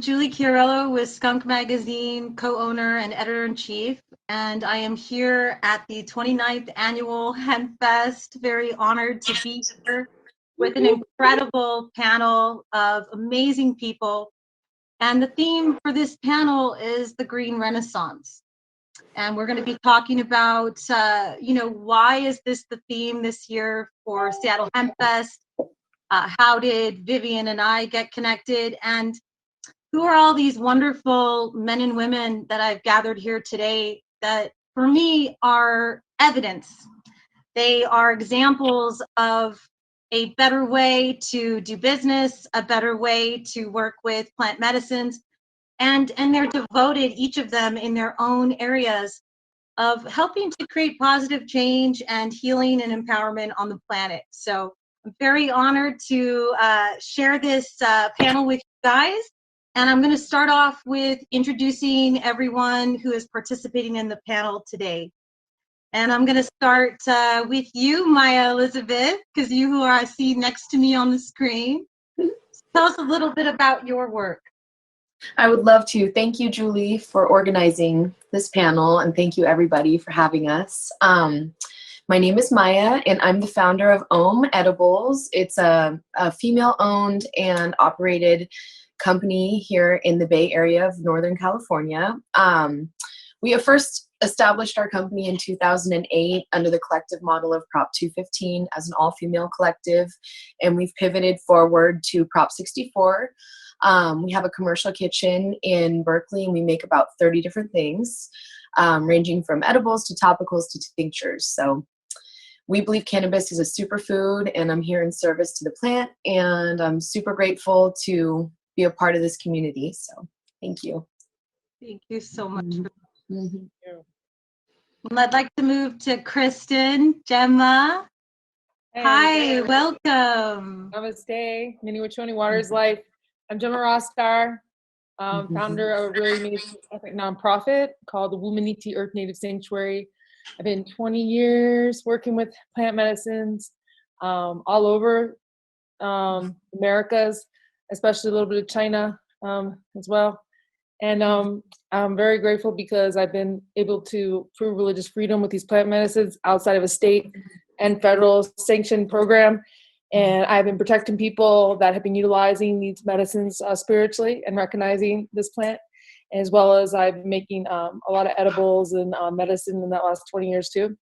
Julie Chiariello with Skunk Magazine, co-owner and editor-in-chief, and I am here at the 29th Annual Hempfest. Very honored to be here with an incredible panel of amazing people. And the theme for this panel is the Green Renaissance. And we're going to be talking about, why is this the theme this year for Seattle Hempfest? How did Vivian and I get connected? And who are all these wonderful men and women that I've gathered here today that, for me, are evidence? They are examples of a better way to do business, a better way to work with plant medicines, and they're devoted, each of them in their own areas, of helping to create positive change and healing and empowerment on the planet. So I'm very honored to share this panel with you guys. And I'm going to start off with introducing everyone who is participating in the panel today. And I'm going to start with you, Maya Elizabeth, because you who I see next to me on the screen. Tell us a little bit about your work. I would love to. Thank you, Julie, for organizing this panel, and thank you, everybody, for having us. My name is Maya, and I'm the founder of Om Edibles. It's a female-owned and operated company here in the Bay Area of Northern California. We have first established our company in 2008 under the collective model of Prop 215 as an all-female collective, and we've pivoted forward to Prop 64. We have a commercial kitchen in Berkeley, and we make about 30 different things, ranging from edibles to topicals to tinctures. So we believe cannabis is a superfood, and I'm here in service to the plant, and I'm super grateful to be a part of this community. So thank you. Thank you so much. Mm-hmm. I'd like to move to Kristen. Gemma. Hey, hi, welcome. Namaste. Mini Wachoni Waters Life. I'm Gemma Ra'Star, founder of a really amazing nonprofit called the Womaniti Earth Native Sanctuary. I've been 20 years working with plant medicines all over Americas, especially a little bit of China as well. And I'm very grateful because I've been able to prove religious freedom with these plant medicines outside of a state and federal sanctioned program. And I've been protecting people that have been utilizing these medicines spiritually and recognizing this plant, as well as I've been making a lot of edibles and medicine in that last 20 years too.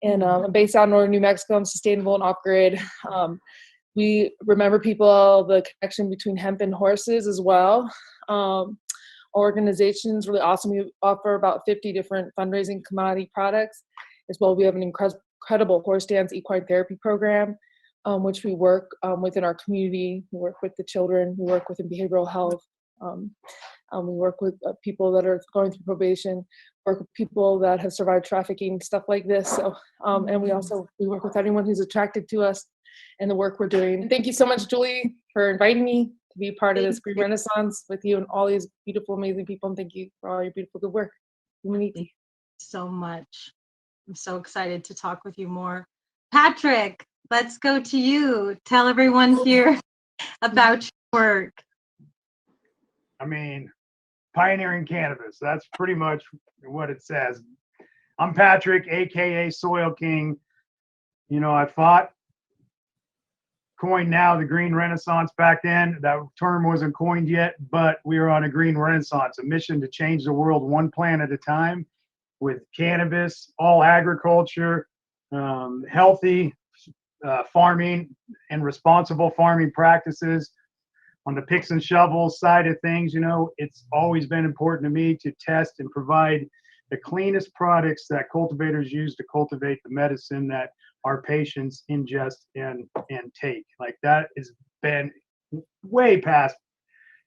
And I'm based out in northern New Mexico. I'm sustainable and off-grid. We remember people, the connection between hemp and horses as well. Our organization is really awesome. We offer about 50 different fundraising commodity products. As well, we have an incredible horse dance equine therapy program, which we work within our community. We work with the children. We work within behavioral health. We work with people that are going through probation, work with people that have survived trafficking, stuff like this. So, and we work with anyone who's attracted to us and the work we're doing. Thank you so much, Julie, for inviting me to be part of this Green Renaissance with you and all these beautiful, amazing people. And thank you for all your beautiful good work. Thank you so much. I'm so excited to talk with you more. Patrick, let's go to you. Tell everyone here about your work. I mean, pioneering cannabis. That's pretty much what it says. I'm Patrick, AKA Soil King. You know, I coined now the Green Renaissance. Back then, that term wasn't coined yet, but we are on a Green Renaissance, a mission to change the world one plant at a time with cannabis, all agriculture, healthy farming and responsible farming practices. On the picks and shovels side of things, you know, it's always been important to me to test and provide the cleanest products that cultivators use to cultivate the medicine that our patients ingest and take. Like that has been way past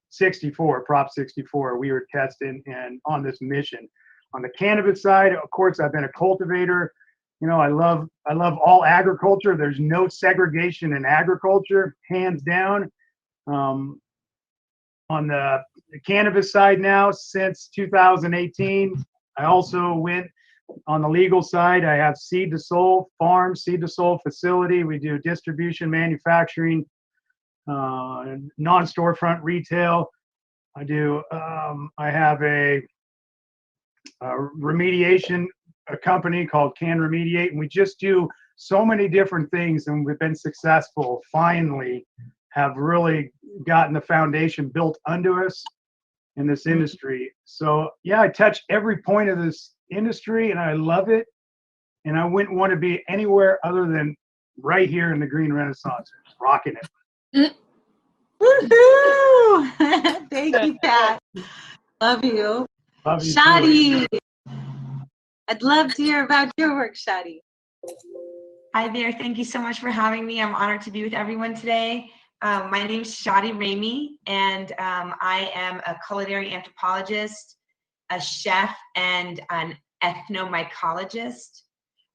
64, Prop 64. We were testing and on this mission. On the cannabis side, of course, I've been a cultivator. You know, I love all agriculture. There's no segregation in agriculture, hands down. On the cannabis side now, since 2018, I also went on the legal side. I have seed to soul farm, seed to soul facility. We do distribution, manufacturing, non-storefront retail. I do. I have a remediation a company called Can Remediate, and we just do so many different things, and we've been successful. Finally, have really gotten the foundation built under us in this industry. So yeah, I touch every point of this industry, and I love it. And I wouldn't want to be anywhere other than right here in the Green Renaissance, rocking it. Woohoo! Thank you, Pat. Love you. Love you too. Shadi, I'd love to hear about your work, Shadi. Hi there. Thank you so much for having me. I'm honored to be with everyone today. My name is Shadi Ramey, and I am a culinary anthropologist, a chef, and an ethnomycologist.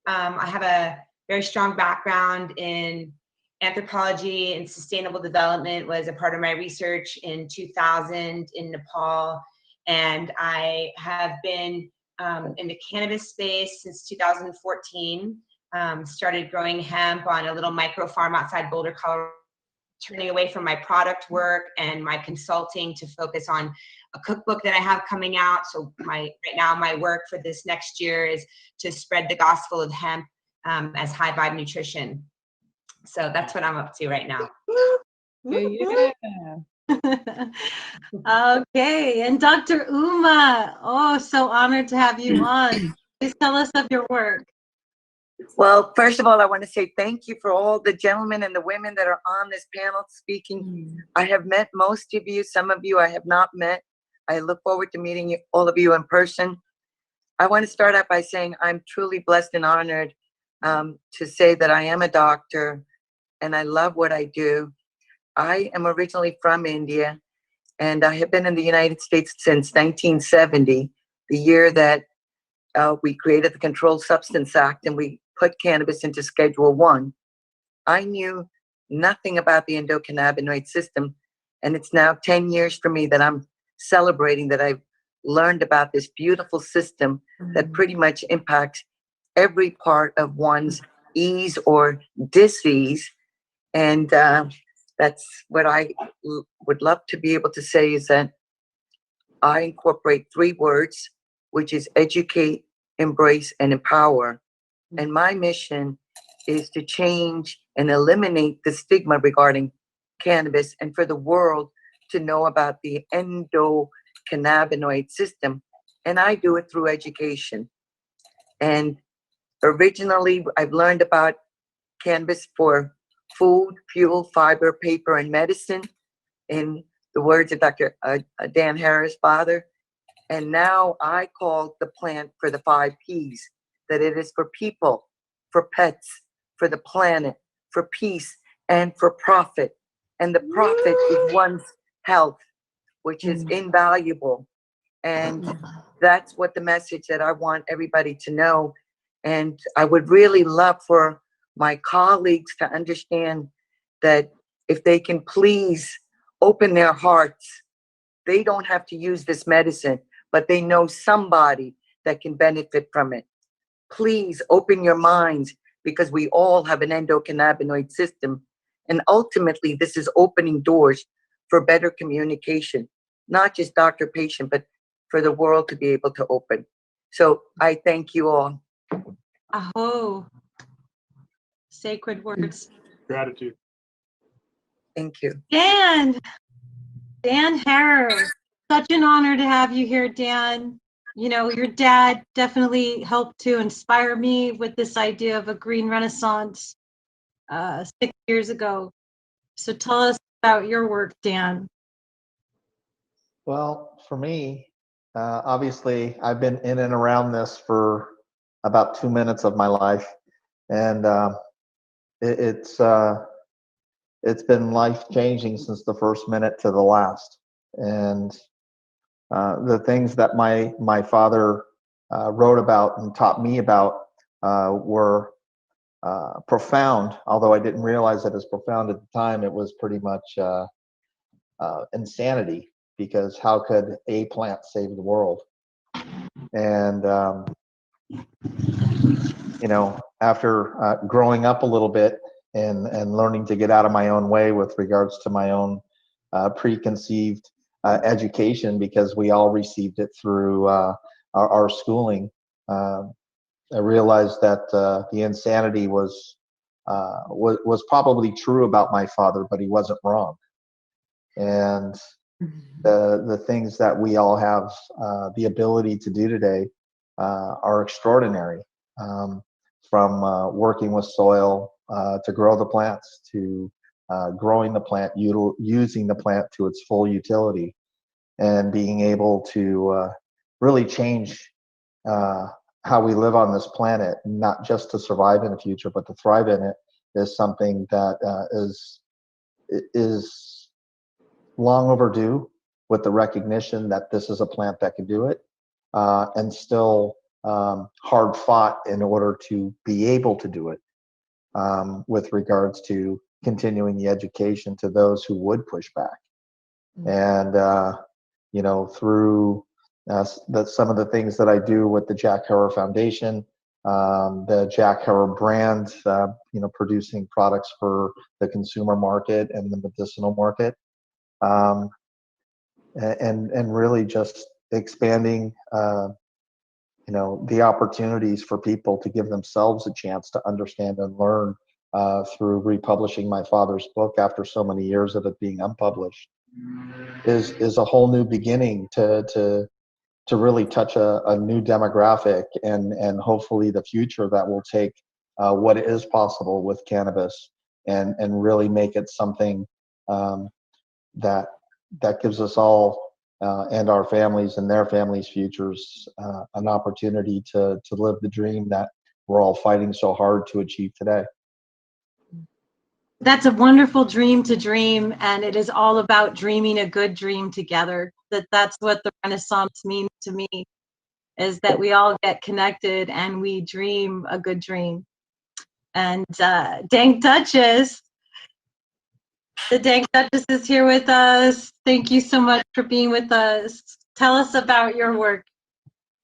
I have a very strong background in anthropology and sustainable development. Was a part of my research in 2000 in Nepal, and I have been in the cannabis space since 2014. Started growing hemp on a little micro farm outside Boulder, Colorado, turning away from my product work and my consulting to focus on a cookbook that I have coming out. So right now my work for this next year is to spread the gospel of hemp as high vibe nutrition. So that's what I'm up to right now. Yeah. Okay, and Dr. Uma, oh, so honored to have you on. Please tell us of your work. Well, first of all, I want to say thank you for all the gentlemen and the women that are on this panel speaking. I have met most of you. Some of you I have not met. I look forward to meeting you, all of you in person. I want to start out by saying I'm truly blessed and honored to say that I am a doctor and I love what I do. I am originally from India, and I have been in the United States since 1970, the year that we created the Controlled Substance Act and we put cannabis into Schedule 1. I knew nothing about the endocannabinoid system, and it's now 10 years for me that I'm celebrating that I've learned about this beautiful system that pretty much impacts every part of one's ease or disease. And that's what I would love to be able to say is that I incorporate 3 words, which is educate, embrace, and empower. And my mission is to change and eliminate the stigma regarding cannabis and for the world to know about the endocannabinoid system. And I do it through education. And originally, I've learned about cannabis for food, fuel, fiber, paper, and medicine, in the words of Dr. Dan Harris' father. And now I call the plant for the 5 Ps, that it is for people, for pets, for the planet, for peace, and for profit. And the profit is one's health, which is invaluable. And that's what the message that I want everybody to know. And I would really love for my colleagues to understand that if they can please open their hearts, they don't have to use this medicine, but they know somebody that can benefit from it. Please open your minds, because we all have an endocannabinoid system. And ultimately, this is opening doors for better communication, not just doctor-patient, but for the world to be able to open. So I thank you all. Aho. Sacred words. Gratitude. Thank you. Dan Harris, such an honor to have you here, Dan. You know, your dad definitely helped to inspire me with this idea of a green renaissance 6 years ago. So tell us about your work, Dan. Well, for me, obviously, I've been in and around this for about 2 minutes of my life, and it's been life-changing since the first minute to the last. And the things that my father wrote about and taught me about were profound, although I didn't realize it as profound at the time. It was pretty much insanity, because how could a plant save the world? And you know, after growing up a little bit and learning to get out of my own way with regards to my own preconceived education because we all received it through our schooling. I realized that the insanity was probably true about my father, but he wasn't wrong. And the things that we all have the ability to do today are extraordinary. From working with soil to grow the plants, to growing the plant, using the plant to its full utility, and being able to really change how we live on this planet, not just to survive in the future, but to thrive in it, is something that is long overdue, with the recognition that this is a plant that can do it, and still hard fought in order to be able to do it, with regards to continuing the education to those who would push back. And through some of the things that I do with the Jack Herer Foundation, the Jack Herer brand, producing products for the consumer market and the medicinal market, and really just expanding the opportunities for people to give themselves a chance to understand and learn through republishing my father's book after so many years of it being unpublished is a whole new beginning to really touch a new demographic, and hopefully the future that will take what is possible with cannabis and really make it something that gives us all and our families and their families' futures an opportunity to live the dream that we're all fighting so hard to achieve today. That's a wonderful dream to dream, and it is all about dreaming a good dream together. That's what the Renaissance means to me, is that we all get connected and we dream a good dream. And Dank Duchess, the Dank Duchess is here with us. Thank you so much for being with us. Tell us about your work,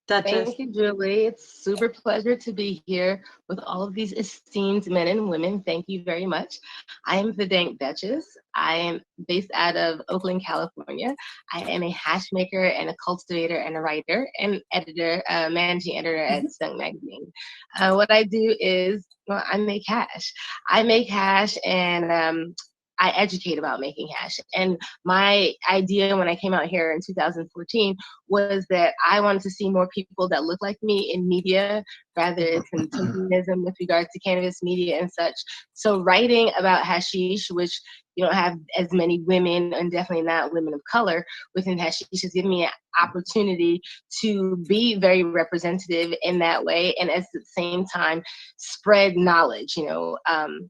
Duchess. Thank you, Julie. It's super pleasure to be here with all of these esteemed men and women. Thank you very much. I am the Dank Duchess. I am based out of Oakland, California. I am a hash maker and a cultivator and a writer and editor, managing editor at Skunk Magazine. What I do is, I make hash. I make hash and I educate about making hash. And my idea when I came out here in 2014 was that I wanted to see more people that look like me in media, rather than consumerism with regards to cannabis media and such. So writing about hashish, which you don't have as many women, and definitely not women of color within hashish, has given me an opportunity to be very representative in that way, and at the same time spread knowledge.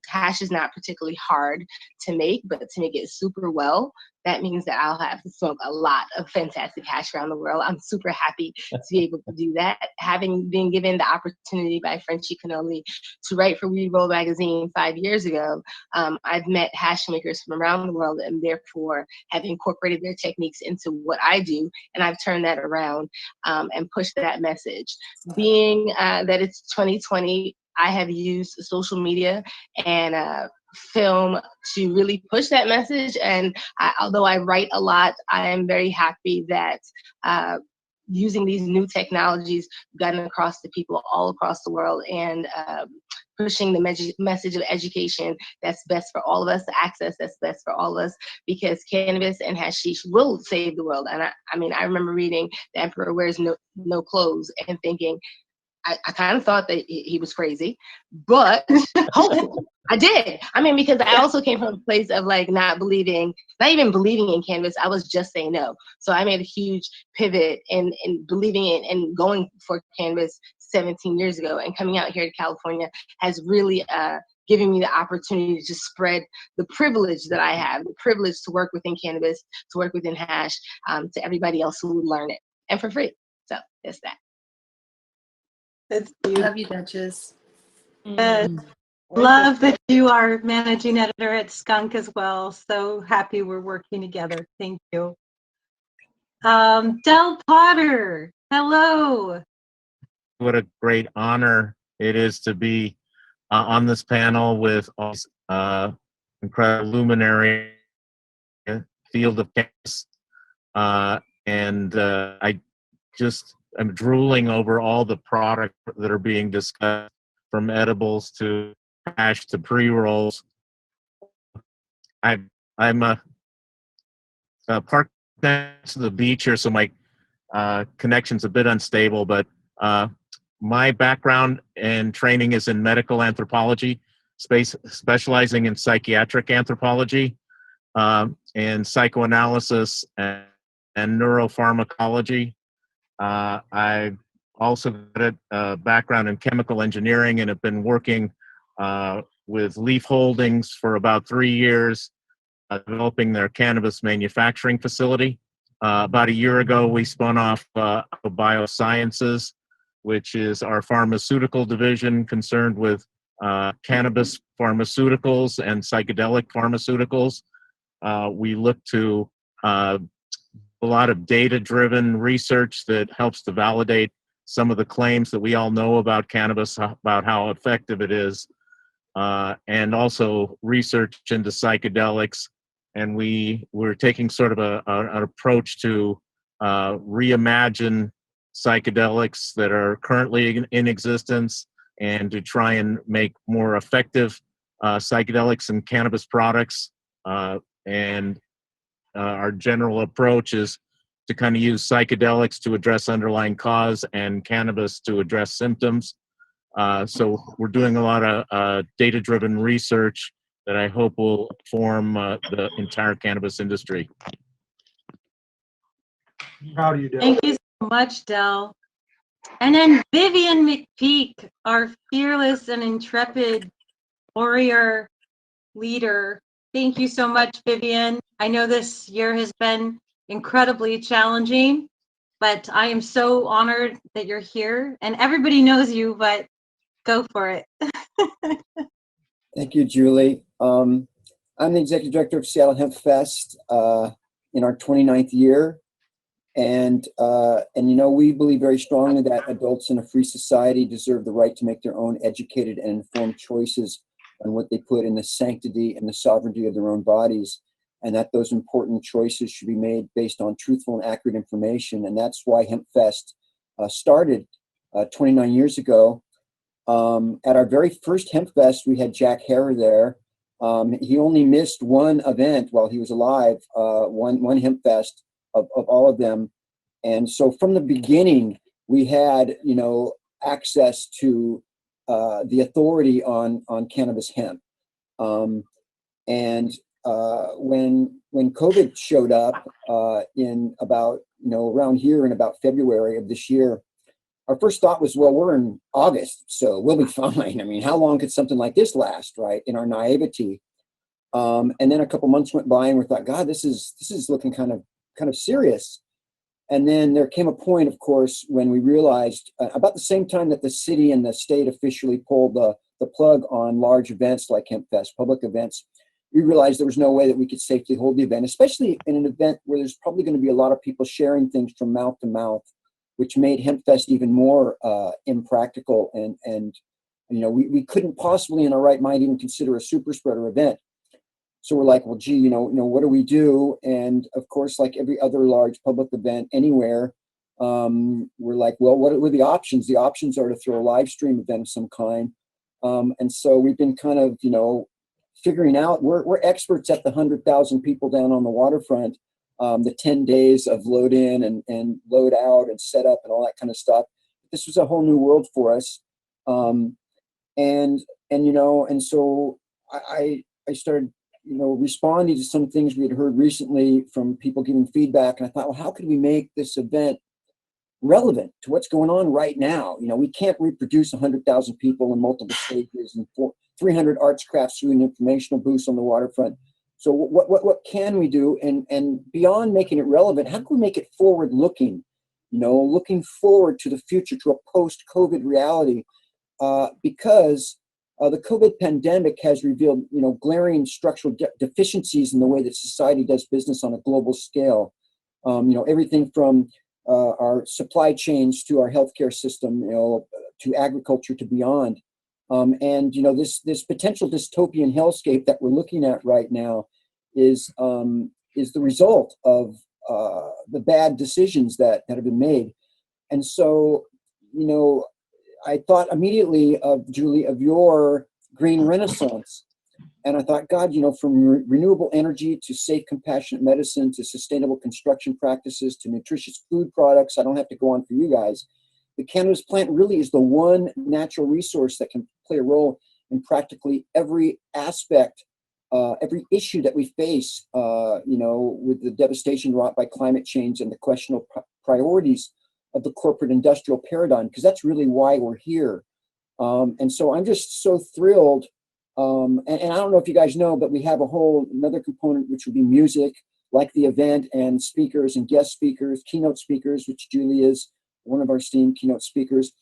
Hash is not particularly hard to make, but to make it super well, that means that I'll have to smoke a lot of fantastic hash around the world. I'm super happy to be able to do that. Having been given the opportunity by Frenchie Cannoli to write for Weed Roll magazine 5 years ago, I've met hash makers from around the world, and therefore have incorporated their techniques into what I do, and I've turned that around and pushed that message. Being that it's 2020, I have used social media and film to really push that message. And although I write a lot, I am very happy that using these new technologies gotten across to people all across the world, and pushing the message of education that's best for all of us, the access that's best for all of us, because cannabis and hashish will save the world. And I remember reading The Emperor Wears No Clothes and thinking, I kind of thought that he was crazy, but hopefully I did. Because I also came from a place of not even believing in cannabis. I was just saying no. So I made a huge pivot in believing in and going for cannabis 17 years ago, and coming out here to California has really given me the opportunity to spread the privilege that I have, the privilege to work within cannabis, to work within hash, to everybody else who would learn it, and for free. So that's that. It's beautiful. Love you, Duchess. Love that you are managing editor at Skunk as well. So happy we're working together. Thank you. Del Potter, hello. What a great honor it is to be on this panel with all these incredible luminary field of cannabis. I just am drooling over all the products that are being discussed, from edibles to hash to pre-rolls. I'm parked next to the beach here, so my connection's a bit unstable, but my background and training is in medical anthropology, specializing in psychiatric anthropology, and psychoanalysis and neuropharmacology. I also got a background in chemical engineering and have been working with Leaf Holdings for about 3 years, developing their cannabis manufacturing facility. About a year ago, we spun off Biosciences, which is our pharmaceutical division concerned with cannabis pharmaceuticals and psychedelic pharmaceuticals. We look to a lot of data-driven research that helps to validate some of the claims that we all know about cannabis, about how effective it is, and also research into psychedelics. And we're taking sort of an approach to reimagine psychedelics that are currently in existence, and to try and make more effective psychedelics and cannabis products. And our general approach is to kind of use psychedelics to address underlying cause and cannabis to address symptoms. So we're doing a lot of data-driven research that I hope will form the entire cannabis industry. Proud of you, Dale. Thank you so much, Del. And then Vivian McPeak, our fearless and intrepid warrior leader. Thank you so much, Vivian. I know this year has been incredibly challenging, but I am so honored that you're here. And everybody knows you, but go for it. Thank you, Julie. I'm the executive director of Seattle Hempfest in our 29th year. And you know, we believe very strongly that adults in a free society deserve the right to make their own educated and informed choices on what they put in the sanctity and the sovereignty of their own bodies, and that those important choices should be made based on truthful and accurate information. And that's why Hempfest started 29 years ago. At our very first Hempfest, we had Jack Herer there. He only missed one event while he was alive, one Hempfest of all of them. And so from the beginning, we had, you know, access to the authority on cannabis hemp. When COVID showed up in about, you know, around here in about February of this year, our first thought was, well, we're in August, so we'll be fine. I mean, how long could something like this last, right? In our naivety. And then a couple months went by and we thought, God, this is looking kind of serious. And then there came a point, of course, when we realized about the same time that the city and the state officially pulled the plug on large events like Hempfest, public events, we realized there was no way that we could safely hold the event, especially in an event where there's probably going to be a lot of people sharing things from mouth to mouth, which made Hempfest even more impractical. And you know, we couldn't possibly in our right mind even consider a super spreader event. So we're like, well, gee, you know, what do we do? And of course, like every other large public event anywhere, we're like, well, what are the options? The options are to throw a live stream event of some kind. And so we've been kind of, you know, figuring out, we're experts at the 100,000 people down on the waterfront, the 10 days of load in and load out and set up and all that kind of stuff. This was a whole new world for us. And you know, and so I started, you know, responding to some things we had heard recently from people giving feedback. And I thought, well, how could we make this event relevant to what's going on right now? You know, we can't reproduce 100,000 people in multiple stages and 300 arts, crafts, food, and informational booths on the waterfront. So what can we do? And beyond making it relevant, how can we make it forward looking, you know, looking forward to the future, to a post-COVID reality? Because the COVID pandemic has revealed, you know, glaring structural deficiencies in the way that society does business on a global scale. You know, everything from our supply chains to our healthcare system, you know, to agriculture to beyond. And you know, this potential dystopian hellscape that we're looking at right now is the result of the bad decisions that have been made. And so, you know, I thought immediately of, Julie, of your green renaissance. And I thought, God, you know, from renewable energy to safe, compassionate medicine to sustainable construction practices to nutritious food products, I don't have to go on for you guys. The cannabis plant really is the one natural resource that can play a role in practically every aspect, every issue that we face, you know, with the devastation wrought by climate change and the questionable priorities of the corporate industrial paradigm, because that's really why we're here. And so I'm just so thrilled. And I don't know if you guys know, but we have another component, which would be music, like the event, and speakers and guest speakers, keynote speakers, which Julie is one of our esteemed keynote speakers.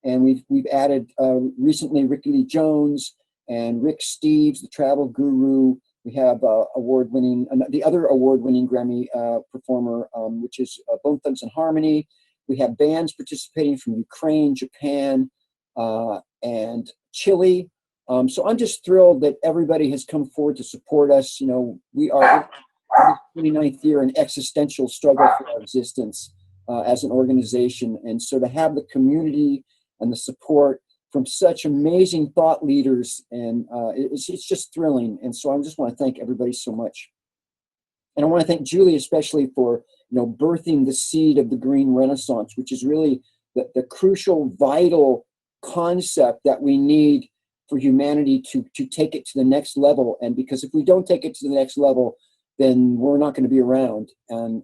And we've added recently Ricky Lee Jones and Rick Steves, the travel guru. We have the other award-winning Grammy performer, which is Bone Thugs and Harmony. We have bands participating from Ukraine, Japan, and Chile. So I'm just thrilled that everybody has come forward to support us. You know, we are in the 29th year in existential struggle for our existence as an organization. And so to have the community and the support from such amazing thought leaders, and it's just thrilling. And so I just want to thank everybody so much. And I want to thank Julie especially for, you know, birthing the seed of the Green Renaissance, which is really the crucial, vital concept that we need for humanity to take it to the next level. And because if we don't take it to the next level, then we're not going to be around. And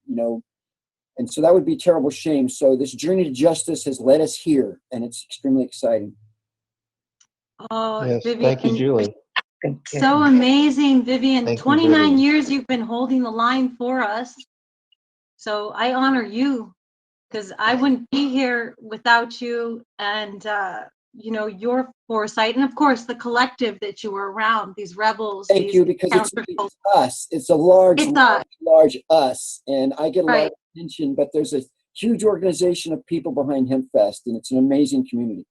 you know, and so that would be a terrible shame. So this journey to justice has led us here, and it's extremely exciting. Oh, Yes, Vivian, thank you, Julie. so amazing, Vivian. Thank you, 29 Vivian. years you've been holding the line for us. So I honor you, because I wouldn't be here without you, and you know, your foresight, and of course the collective that you were around, these rebels. Thank you, because it's us. It's a large us, and I get a lot of attention, but there's a huge organization of people behind Hempfest, and it's an amazing community.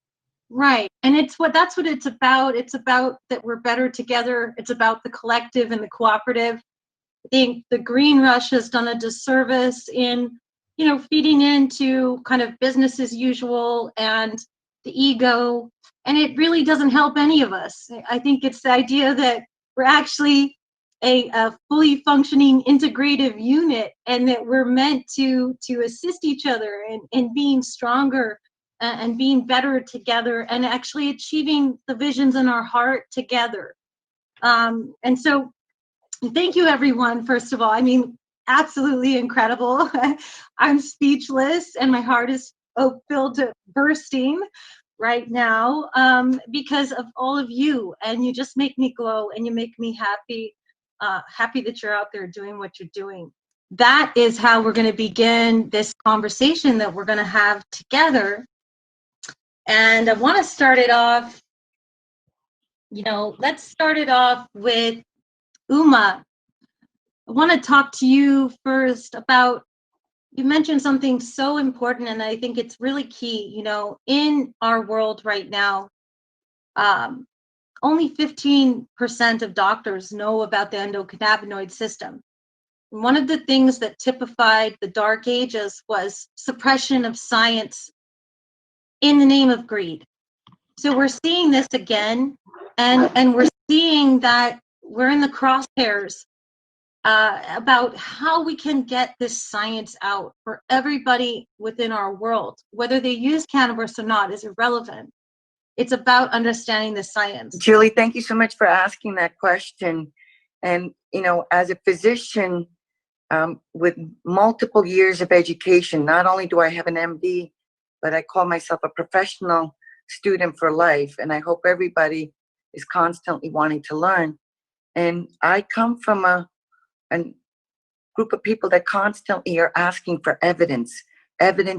Right, and that's what it's about. It's about that we're better together. It's about the collective and the cooperative. I think the Green Rush has done a disservice in, you know, feeding into kind of business as usual and the ego, and it really doesn't help any of us. I think it's the idea that we're actually a fully functioning integrative unit, and that we're meant to assist each other in being stronger and being better together, and actually achieving the visions in our heart together. And so thank you, everyone, first of all. I mean, absolutely incredible. I'm speechless, and my heart is filled to bursting right now because of all of you. And you just make me glow, and you make me happy, happy that you're out there doing what you're doing. That is how we're going to begin this conversation that we're going to have together. And I want to start it off, you know, let's start it off with Uma. I want to talk to you first about, you mentioned something so important, and I think it's really key. You know, in our world right now, only 15% of doctors know about the endocannabinoid system. And one of the things that typified the Dark Ages was suppression of science in the name of greed. So we're seeing this again, and we're seeing that we're in the crosshairs about how we can get this science out for everybody within our world. Whether they use cannabis or not is irrelevant. It's about understanding the science. Julie, thank you so much for asking that question. And, you know, as a physician with multiple years of education, not only do I have an MD, but I call myself a professional student for life. And I hope everybody is constantly wanting to learn. And I come from a group of people that constantly are asking for evidence. And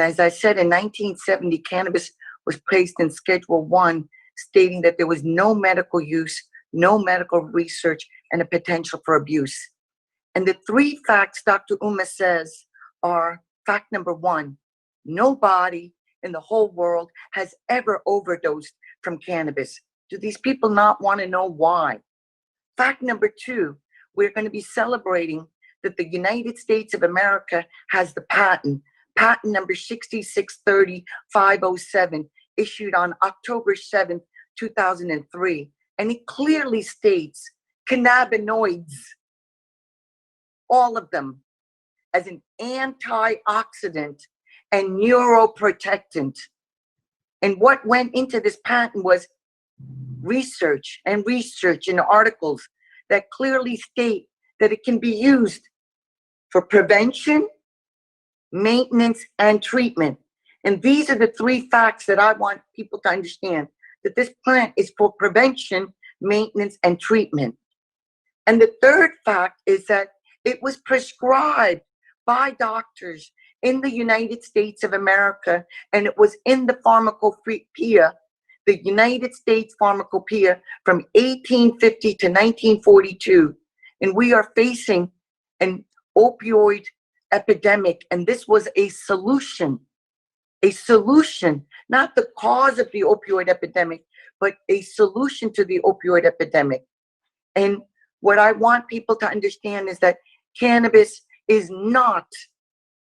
as I said, in 1970, cannabis was placed in Schedule 1, stating that there was no medical use, no medical research, and a potential for abuse. And the 3 facts Dr. Uma says are: fact number 1, nobody in the whole world has ever overdosed from cannabis. Do these people not want to know why? Fact number 2, we're going to be celebrating that the United States of America has the patent number 6630507, issued on October 7th, 2003. And it clearly states cannabinoids, all of them, as an antioxidant and neuroprotectant. And what went into this patent was research and articles that clearly state that it can be used for prevention, maintenance, and treatment. And these are the three facts that I want people to understand, that this plant is for prevention, maintenance, and treatment. And the third fact is that it was prescribed by doctors in the United States of America, and it was in the pharmacopoeia, the United States Pharmacopoeia from 1850 to 1942. And we are facing an opioid epidemic, and this was a solution, not the cause of the opioid epidemic, but a solution to the opioid epidemic. And what I want people to understand is that cannabis is not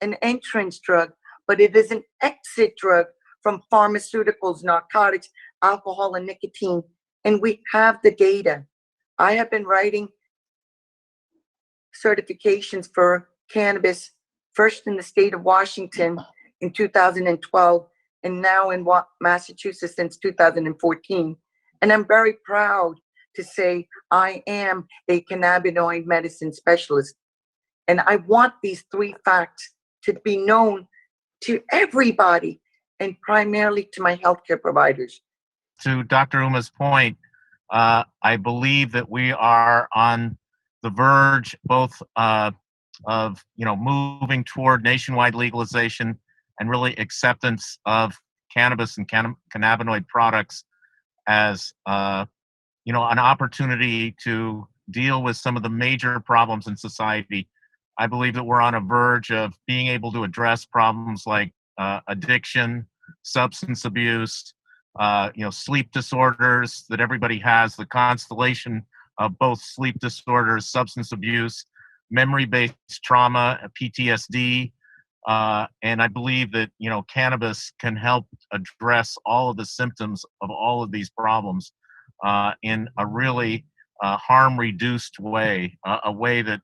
an entrance drug, but it is an exit drug from pharmaceuticals, narcotics, alcohol, and nicotine. And we have the data. I have been writing certifications for cannabis, first in the state of Washington in 2012, and now in Massachusetts since 2014. And I'm very proud to say I am a cannabinoid medicine specialist. And I want these three facts to be known to everybody, and primarily to my healthcare providers. To Dr. Uma's point, I believe that we are on the verge both of moving toward nationwide legalization and really acceptance of cannabis and cannabinoid products as an opportunity to deal with some of the major problems in society. I believe that we're on a verge of being able to address problems like addiction, substance abuse, sleep disorders that everybody has, the constellation of both sleep disorders, substance abuse, memory-based trauma, PTSD, and I believe that cannabis can help address all of the symptoms of all of these problems in a really harm-reduced way, a way that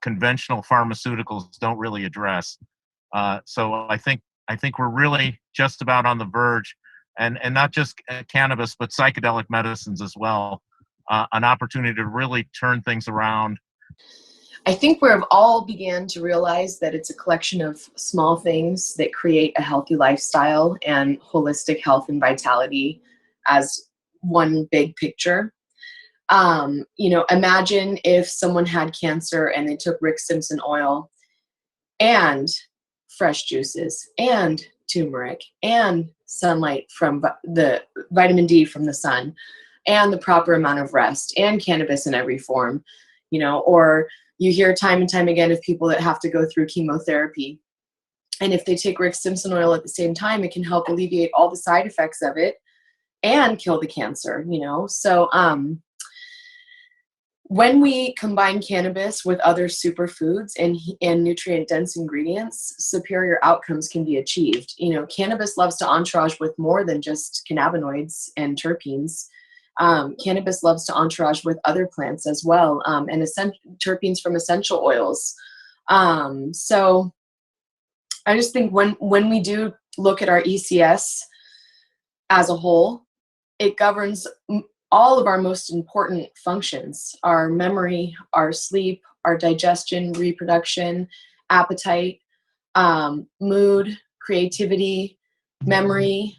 conventional pharmaceuticals don't really address. So I think we're really just about on the verge, and not just cannabis, but psychedelic medicines as well, an opportunity to really turn things around. I think we've all began to realize that it's a collection of small things that create a healthy lifestyle and holistic health and vitality as one big picture. Imagine if someone had cancer and they took Rick Simpson oil and fresh juices and turmeric and sunlight from the vitamin D from the sun and the proper amount of rest and cannabis in every form, or you hear time and time again of people that have to go through chemotherapy. And if they take Rick Simpson oil at the same time, it can help alleviate all the side effects of it and kill the cancer, So when we combine cannabis with other superfoods and nutrient-dense ingredients, superior outcomes can be achieved. Cannabis loves to entourage with more than just cannabinoids and terpenes. Cannabis loves to entourage with other plants as well, and terpenes from essential oils. So I just think when we do look at our ECS as a whole, it governs all of our most important functions: our memory, our sleep, our digestion, reproduction, appetite, mood, creativity, memory,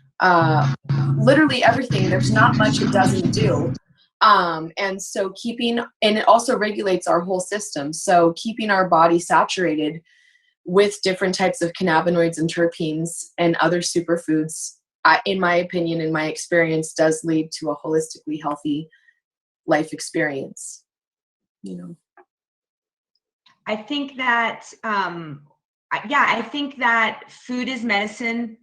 literally everything. There's not much it doesn't do. And so and it also regulates our whole system. So keeping our body saturated with different types of cannabinoids and terpenes and other superfoods, in my opinion, in my experience, does lead to a holistically healthy life experience. I think that, I think that food is medicine,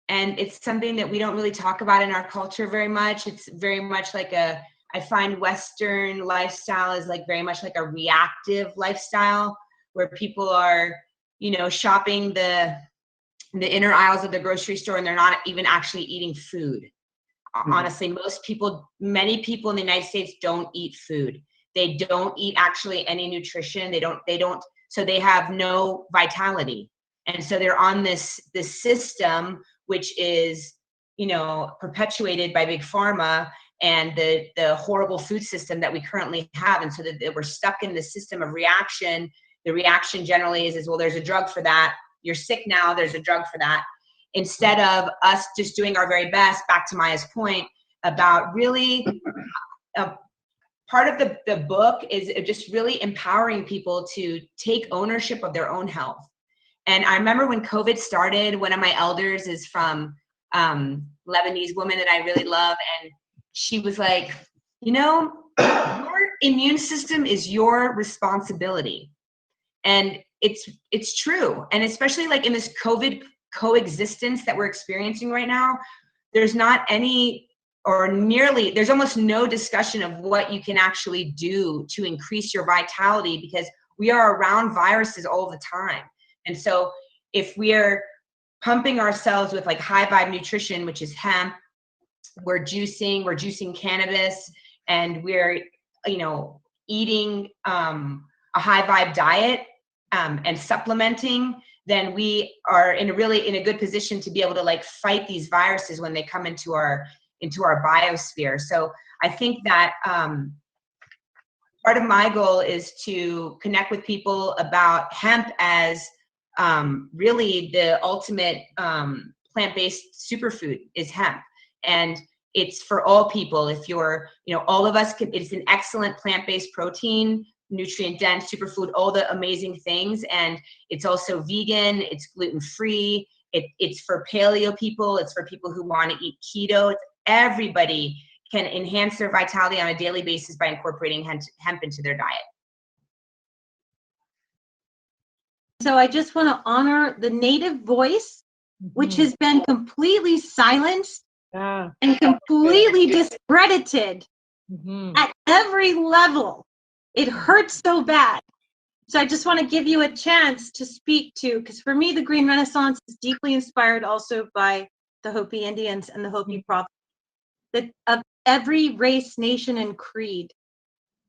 and it's something that we don't really talk about in our culture very much. It's very much like a I find Western lifestyle is like very much like a reactive lifestyle where people are, shopping the inner aisles of the grocery store and they're not even actually eating food. Honestly, many people in the United States don't eat food. They don't eat actually any nutrition. They don't, so they have no vitality. And so they're on this system, which is, perpetuated by big pharma and the horrible food system that we currently have. And so that we're stuck in the system of reaction. The reaction generally is, well, there's a drug for that. You're sick now, there's a drug for that. Instead of us just doing our very best, back to Maya's point, about really, part of the book is just really empowering people to take ownership of their own health. And I remember when COVID started, one of my elders is from Lebanese woman that I really love. And she was like, your immune system is your responsibility. And it's true. And especially like in this COVID coexistence that we're experiencing right now, there's not any there's almost no discussion of what you can actually do to increase your vitality, because we are around viruses all the time. And so if we're pumping ourselves with like high vibe nutrition, which is hemp, we're juicing cannabis, and we're, eating a high vibe diet and supplementing, then we are in a good position to be able to like fight these viruses when they come into our biosphere. So I think that part of my goal is to connect with people about hemp as really the ultimate plant-based superfood is hemp. And it's for all people. If you're, all of us it's an excellent plant-based protein, nutrient dense superfood, all the amazing things. And it's also vegan, it's gluten-free, it's for paleo people, it's for people who want to eat keto. Everybody can enhance their vitality on a daily basis by incorporating hemp into their diet. So I just want to honor the native voice, which has been completely silenced and completely discredited at every level. It hurts so bad. So I just want to give you a chance to speak to, because for me, the Green Renaissance is deeply inspired also by the Hopi Indians and the Hopi prophets, that of every race, nation, and creed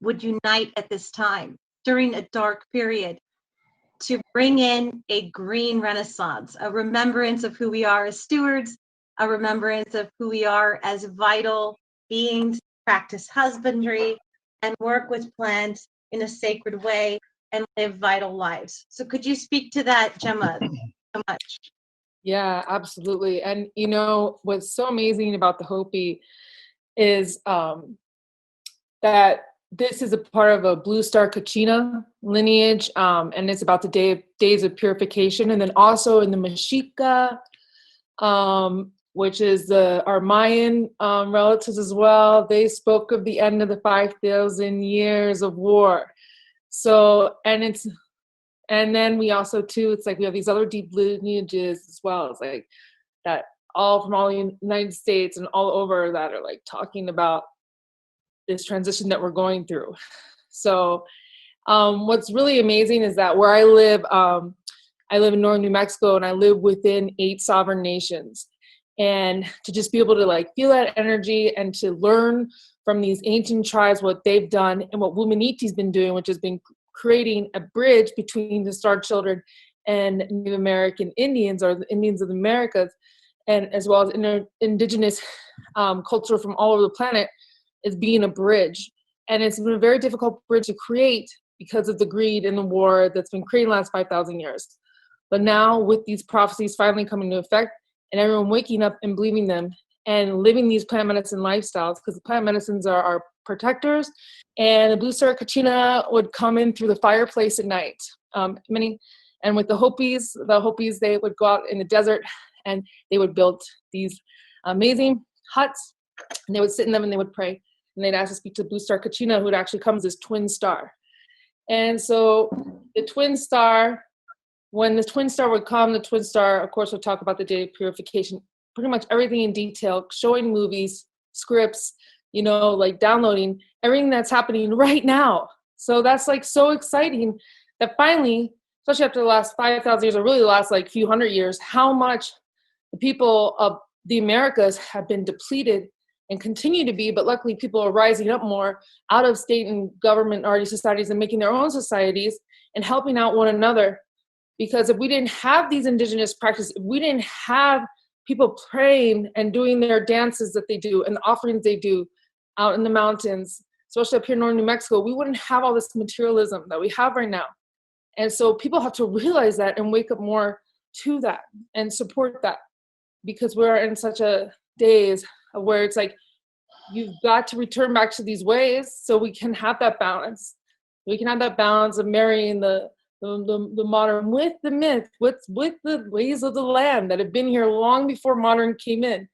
would unite at this time during a dark period to bring in a green renaissance, a remembrance of who we are as stewards, a remembrance of who we are as vital beings, practice husbandry, and work with plants in a sacred way and live vital lives. So could you speak to that, Gemma, so much? Yeah, absolutely. And what's so amazing about the Hopi is that this is a part of a Blue Star Kachina lineage, and it's about the days of purification. And then also in the Mexica, which is our Mayan relatives as well, they spoke of the end of the 5,000 years of war. So, and then we also too, it's like we have these other deep lineages as well. It's like that all from all the United States and all over that are like talking about this transition that we're going through. So what's really amazing is that where I live in northern New Mexico, and I live within 8 sovereign nations. And to just be able to like feel that energy and to learn from these ancient tribes what they've done and what Womaniti's been doing, which has been creating a bridge between the Star Children and Native American Indians, or the Indians of the Americas, and as well as indigenous culture from all over the planet, is being a bridge. And it's been a very difficult bridge to create because of the greed and the war that's been created the last 5,000 years. But now with these prophecies finally coming into effect and everyone waking up and believing them and living these plant medicine lifestyles, because the plant medicines are our protectors, and the Blue Star Kachina would come in through the fireplace at night. And with the Hopis, they would go out in the desert and they would build these amazing huts, and they would sit in them and they would pray. And they'd ask to speak to Blue Star Kachina, who would actually come as this twin star. And so the twin star, when the twin star would come, the twin star, of course, would talk about the day of purification, pretty much everything in detail, showing movies, scripts, you know, like downloading everything that's happening right now. So that's like so exciting that finally, especially after the last 5,000 years, or really the last like few hundred years, how much the people of the Americas have been depleted and continue to be, but luckily people are rising up more out of state and government already societies and making their own societies and helping out one another. Because if we didn't have these indigenous practices, if we didn't have people praying and doing their dances that they do and the offerings they do out in the mountains, especially up here in northern New Mexico, we wouldn't have all this materialism that we have right now. And so people have to realize that and wake up more to that and support that, because we're in such a days where it's like, you've got to return back to these ways so we can have that balance. We can have that balance of marrying the modern with the myth, with the ways of the land that have been here long before modern came in.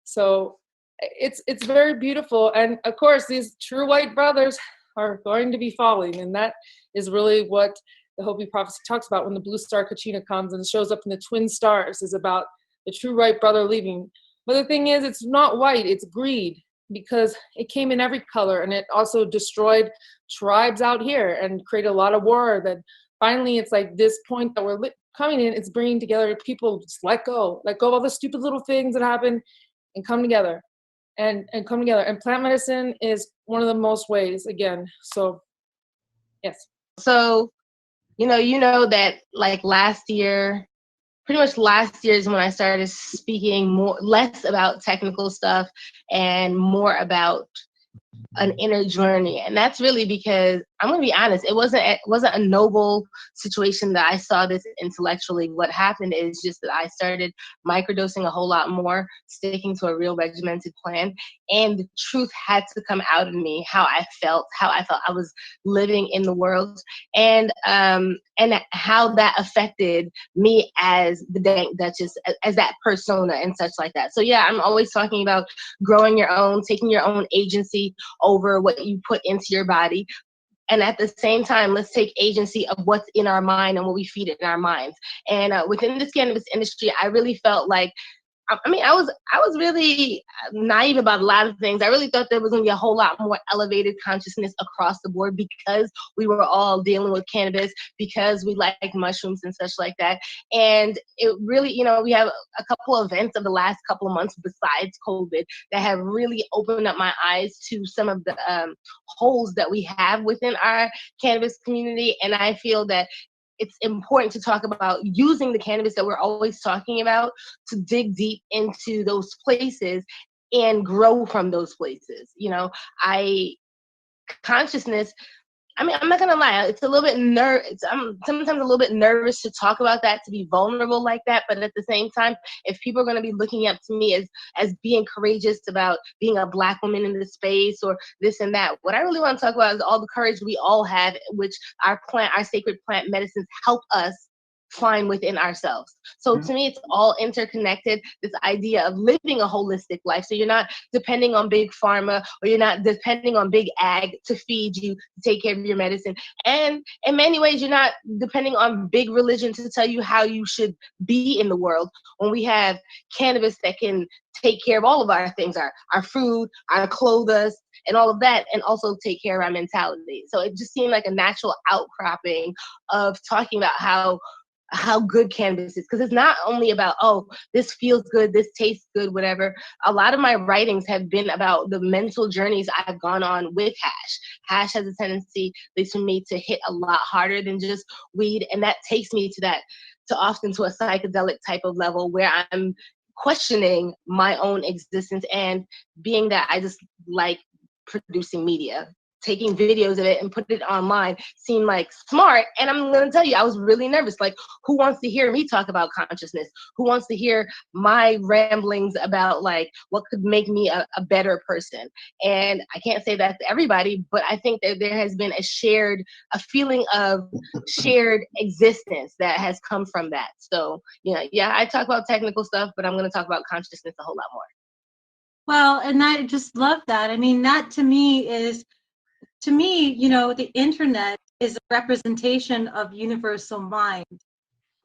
So it's very beautiful. And of course, these true white brothers are going to be falling. And that is really what the Hopi prophecy talks about when the blue star Kachina comes and shows up in the twin stars, is about the true white brother leaving. But the thing is, it's not white, it's greed, because it came in every color, and it also destroyed tribes out here and created a lot of war. That finally it's like this point that we're coming in, it's bringing together people. Just let go of all the stupid little things that happen and come together and come together. And plant medicine is one of the most ways, again. So yes. So you know that like pretty much last year is when I started speaking less about technical stuff and more about an inner journey. And that's really because, I'm going to be honest, it wasn't a noble situation that I saw this intellectually. What happened is just that I started microdosing a whole lot more, sticking to a real regimented plan, and the truth had to come out of me, how I felt I was living in the world, and how that affected me as the Dank Duchess, as that persona and such like that. So yeah, I'm always talking about growing your own, taking your own agency over what you put into your body. And at the same time, let's take agency of what's in our mind and what we feed it in our minds. And within this cannabis industry, I really felt like, I mean, I was really naive about a lot of things. I really thought there was going to be a whole lot more elevated consciousness across the board, because we were all dealing with cannabis, because we like mushrooms and such like that. And it really, we have a couple of events of the last couple of months besides COVID that have really opened up my eyes to some of the holes that we have within our cannabis community. And I feel that it's important to talk about using the cannabis that we're always talking about to dig deep into those places and grow from those places. Consciousness, I mean, I'm not gonna lie, it's a little bit I'm sometimes a little bit nervous to talk about that, to be vulnerable like that. But at the same time, if people are gonna be looking up to me as being courageous about being a Black woman in this space or this and that, what I really want to talk about is all the courage we all have, which our sacred plant medicines help us find within ourselves. So to me, it's all interconnected, this idea of living a holistic life. So you're not depending on big pharma, or you're not depending on big ag to feed you, to take care of your medicine. And in many ways, you're not depending on big religion to tell you how you should be in the world, when we have cannabis that can take care of all of our things, our food, our clothes, and all of that, and also take care of our mentality. So it just seemed like a natural outcropping of talking about how good cannabis is, because it's not only about, oh, this feels good, this tastes good, whatever. A lot of my writings have been about the mental journeys I've gone on with hash. Hash has a tendency, at least for me, to hit a lot harder than just weed, and that takes me often to a psychedelic type of level where I'm questioning my own existence. And being that I just like producing media, taking videos of it and put it online seemed like smart. And I'm going to tell you, I was really nervous. Like, who wants to hear me talk about consciousness? Who wants to hear my ramblings about like what could make me a better person? And I can't say that to everybody, but I think that there has been a feeling of shared existence that has come from that. So, yeah, I talk about technical stuff, but I'm going to talk about consciousness a whole lot more. Well, and I just love that. I mean, that to me, the internet is a representation of universal mind,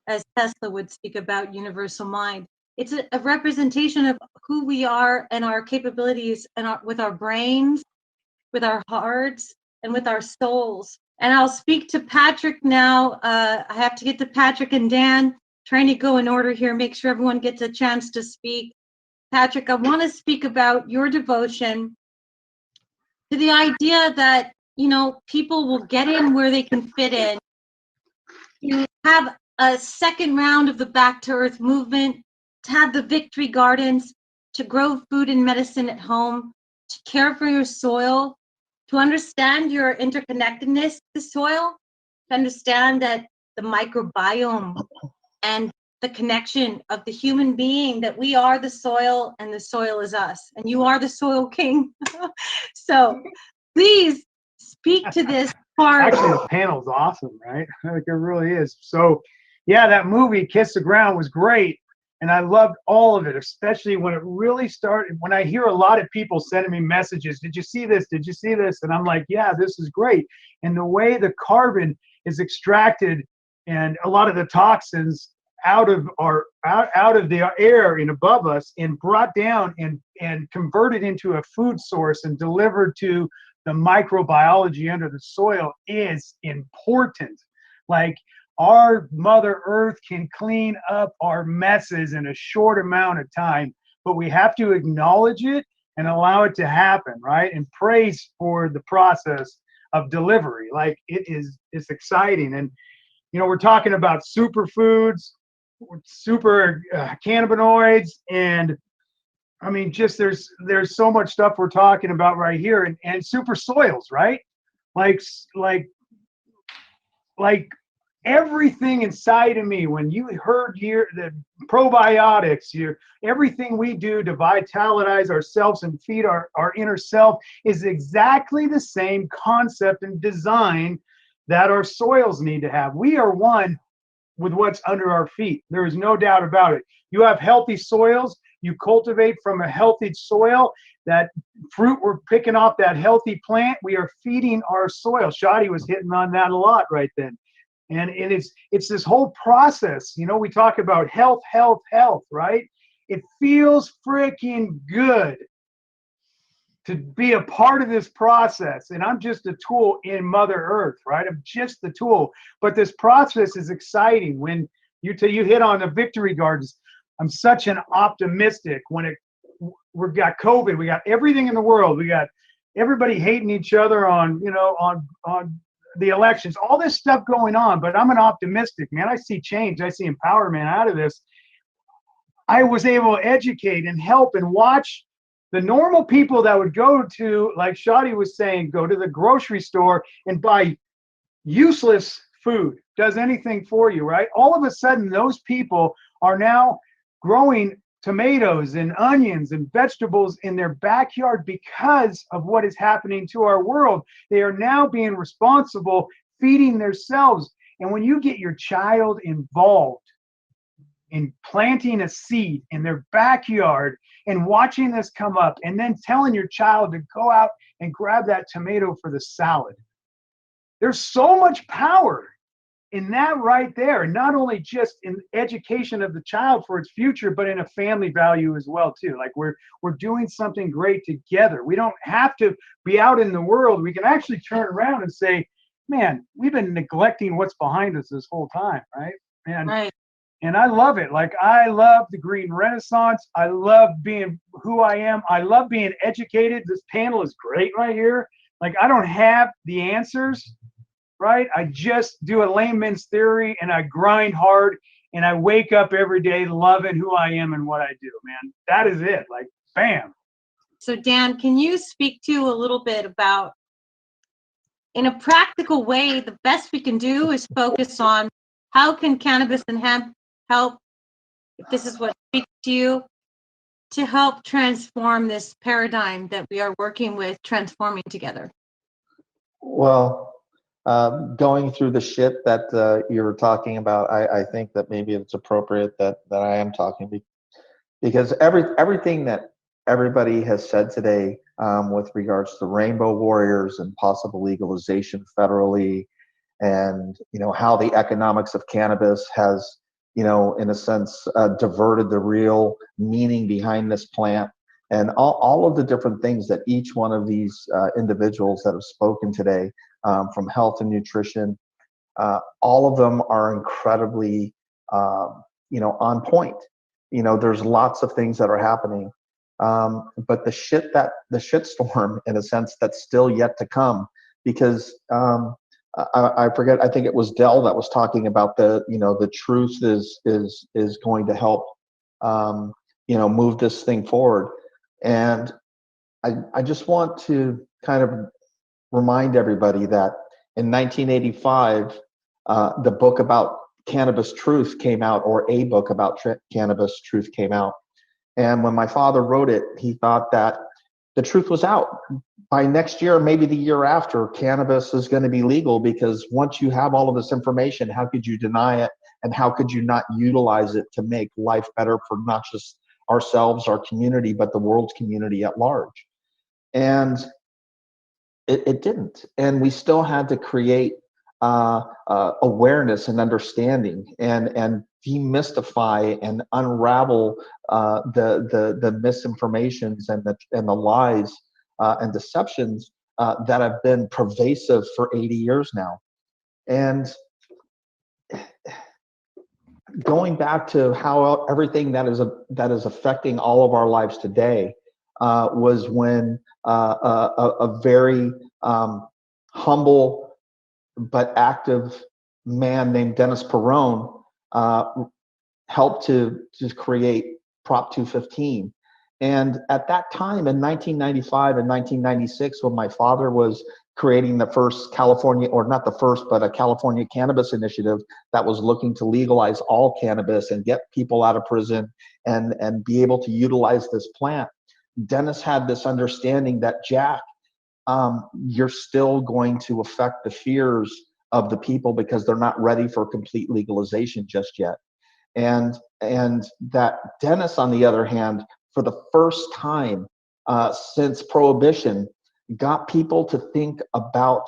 as Tesla would speak about universal mind. It's a representation of who we are and our capabilities and with our brains, with our hearts, and with our souls. And I'll speak to Patrick now. I have to get to Patrick and Dan, trying to go in order here, make sure everyone gets a chance to speak. Patrick, I want to speak about your devotion to the idea that, you know, people will get in where they can fit in. You have a second round of the Back to Earth movement, to have the victory gardens, to grow food and medicine at home, to care for your soil, to understand your interconnectedness to the soil, to understand that the microbiome and the connection of the human being, that we are the soil and the soil is us, and you are the soil king. So please speak to this part. Actually, the panel's awesome, right? Like, it really is. So, yeah, that movie, Kiss the Ground, was great. And I loved all of it, especially when it really started. When I hear a lot of people sending me messages, did you see this? Did you see this? And I'm like, yeah, this is great. And the way the carbon is extracted and a lot of the toxins out of the air and above us and brought down and converted into a food source and delivered to the microbiology under the soil is important. Like, our Mother Earth can clean up our messes in a short amount of time, but we have to acknowledge it and allow it to happen, right? And praise for the process of delivery. Like, it's exciting. And, you know, we're talking about superfoods, super cannabinoids, and I mean, just there's so much stuff we're talking about right here, and super soils, right? Like everything inside of me, when you heard the probiotics, everything we do to vitalize ourselves and feed our inner self is exactly the same concept and design that our soils need to have. We are one with what's under our feet. There is no doubt about it. You have healthy soils, you cultivate from a healthy soil. That fruit we're picking off that healthy plant, we are feeding our soil. Shadi was hitting on that a lot right then. And it's this whole process. You know, we talk about health, right? It feels freaking good to be a part of this process. And I'm just a tool in Mother Earth, right? I'm just the tool. But this process is exciting. When you hit on the victory gardens, I'm such an optimistic. When we got COVID, we got everything in the world. We got everybody hating each other on the elections, all this stuff going on, but I'm an optimistic, man. I see change. I see empowerment out of this. I was able to educate and help and watch the normal people that would go to, like Shadi was saying, go to the grocery store and buy useless food, does anything for you, right? All of a sudden, those people are now growing tomatoes and onions and vegetables in their backyard because of what is happening to our world. They are now being responsible, feeding themselves. And when you get your child involved in planting a seed in their backyard and watching this come up, and then telling your child to go out and grab that tomato for the salad, there's so much power in that right there. And not only just in education of the child for its future, but in a family value as well too. Like, we're doing something great together. We don't have to be out in the world. We can actually turn around and say, man, we've been neglecting what's behind us this whole time, right? And I love it. Like, I love the Green Renaissance. I love being who I am. I love being educated. This panel is great right here. Like, I don't have the answers, right? I just do a layman's theory, and I grind hard, and I wake up every day loving who I am and what I do, man. That is it. Like, bam. So Dan, can you speak to a little bit about, in a practical way, the best we can do is focus on how can cannabis and hemp help, if this is what speaks to you, to help transform this paradigm that we are working with, transforming together? Well, going through the shit that you were talking about, I think that maybe it's appropriate that I am talking, because everything that everybody has said today with regards to rainbow warriors and possible legalization federally, and, you know, how the economics of cannabis has, in a sense, diverted the real meaning behind this plant, and all of the different things that each one of these individuals that have spoken today, from health and nutrition, all of them are incredibly, on point. There's lots of things that are happening, but the shitstorm, in a sense, that's still yet to come, because I forget. I think it was Dell that was talking about the truth is going to help, move this thing forward. And I just want to kind of remind everybody that in 1985, the book about cannabis truth came out, or a book about cannabis truth came out. And when my father wrote it, he thought that the truth was out. By next year, maybe the year after, cannabis is going to be legal, because once you have all of this information, how could you deny it? And how could you not utilize it to make life better for not just ourselves, our community, but the world's community at large? And it didn't. And we still had to create awareness and understanding, and demystify and unravel the misinformations and the lies and deceptions that have been pervasive for 80 years now. And going back to how everything that is affecting all of our lives today was when a very humble but active man named Dennis Perone helped to create Prop 215. And at that time, in 1995 and 1996, when my father was creating the first California, or not the first, but a California cannabis initiative that was looking to legalize all cannabis and get people out of prison and be able to utilize this plant, Dennis had this understanding that, Jack, you're still going to affect the fears of the people because they're not ready for complete legalization just yet. And that Dennis, on the other hand, for the first time since Prohibition, got people to think about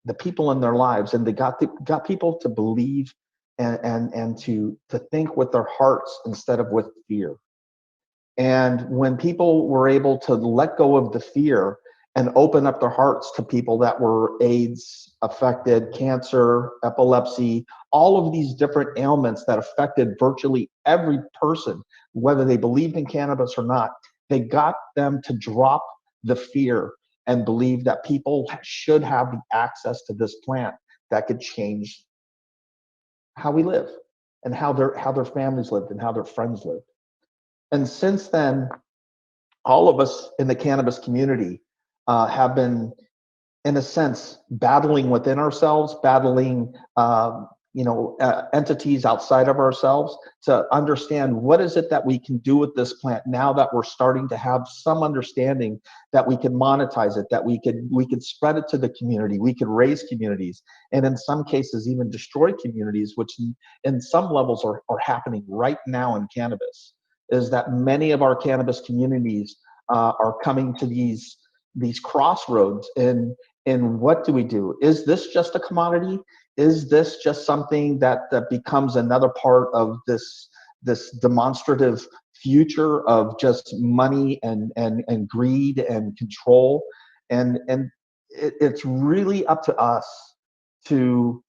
the people in their lives, and they got people to believe and to think with their hearts instead of with fear. And when people were able to let go of the fear and open up their hearts to people that were AIDS affected, cancer, epilepsy, all of these different ailments that affected virtually every person, whether they believed in cannabis or not, they got them to drop the fear and believe that people should have the access to this plant that could change how we live and how their families lived and how their friends lived. And since then, all of us in the cannabis community have been, in a sense, battling within ourselves, battling entities outside of ourselves to understand what is it that we can do with this plant now that we're starting to have some understanding that we can monetize it, that we could spread it to the community, we could raise communities, and in some cases even destroy communities, which in some levels are happening right now in cannabis. Is that many of our cannabis communities are coming to these crossroads in what do we do? Is this just a commodity? Is this just something that becomes another part of this demonstrative future of just money and greed and control? And it's really up to us to